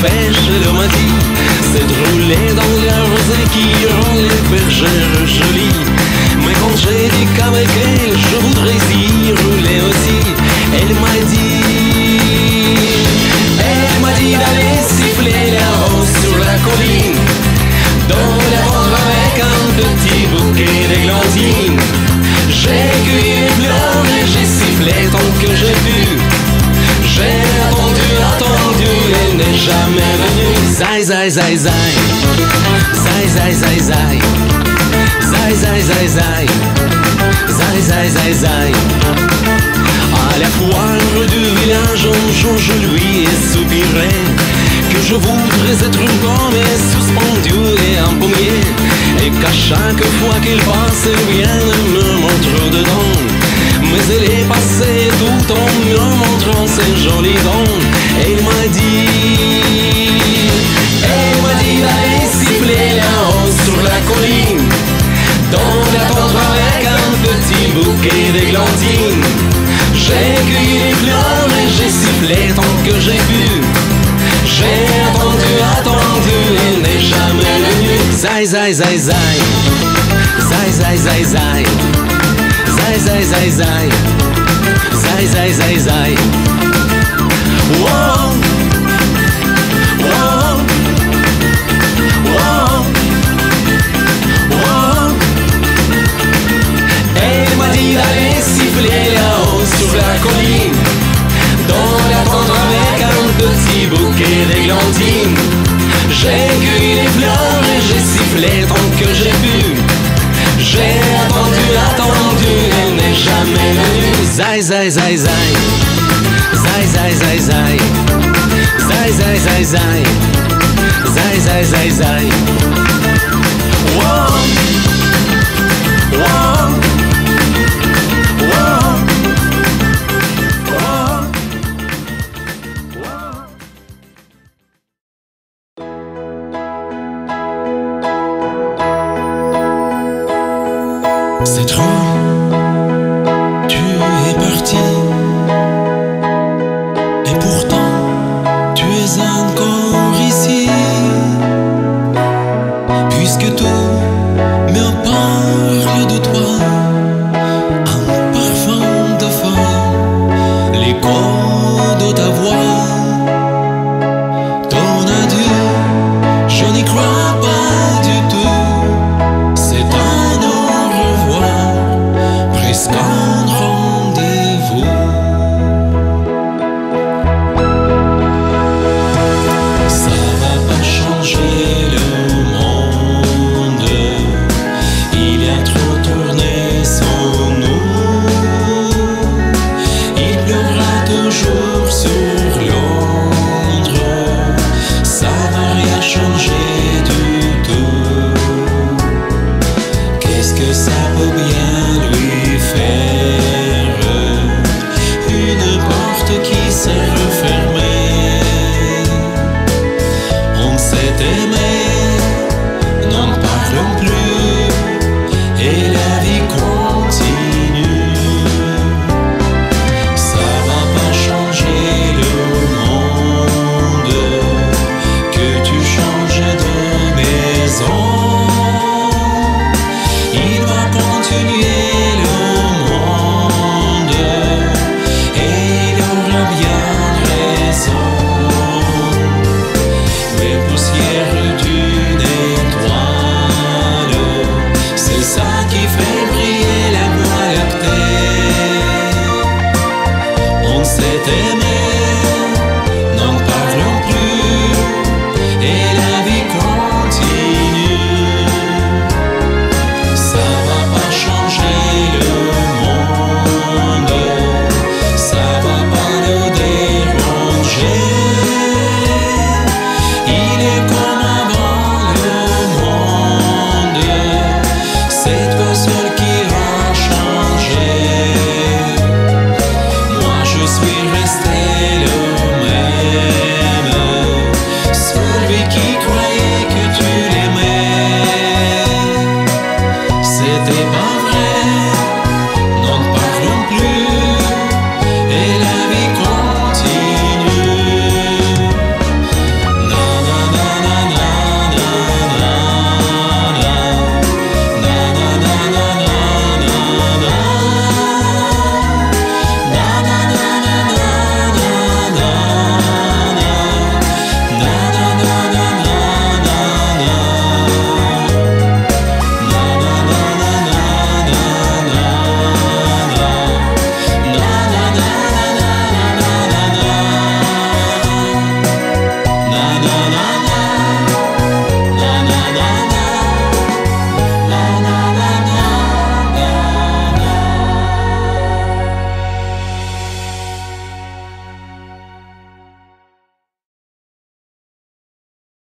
fèche le midi, c'est de rouler dans la rosée qui rend les bergères jolies. Mais quand j'ai dit qu'avec elle je voudrais y rouler aussi, elle m'a dit d'aller siffler là-haut sur la colline, dans la vendre avec un petit bouquet d'églantines. J'ai cueilli les fleurs et j'ai sifflé tant que j'ai pu. J'ai attendu, elle n'est jamais venue. Zai, zai, zai, zai. Zai, zai, zai, zai. Zai, zai, zai, zai. Zai, zai, zai, zai. À la foire du village, un jour je lui ai soupiré que je voudrais être une gomme suspendue et un pommier, et qu'à chaque fois qu'il passe, elle vienne me montrer dedans. Mais elle est passée tout en me montrant ses jolis dents. Elle m'a dit d'aller siffler là-haut sur la colline, dans l'attendre avec un petit bouquet d'églantines. J'ai cueilli les fleurs et j'ai sifflé tant que j'ai pu. J'ai attendu, elle n'est jamais venue. Zai, zai, zai, zai. Zai, zai, zai, zai. Zai, zai, zai, zai. Zai, zai, zai, zai. Wow. Wow. Wow. Wow. Elle m'a dit d'aller siffler là-haut sur la colline, dans l'attendre avec un petit bouquet d'églantines. J'ai cueilli les fleurs et j'ai sifflé tant que j'ai pu. J'ai attendu, elle n'est jamais venue. Zai, zai, zai, zai. Zai, zai, zai, zai. Zai, zai, zai, zai. Zai, zai, zai, zai. Wow. Wow. Wow. C'est trop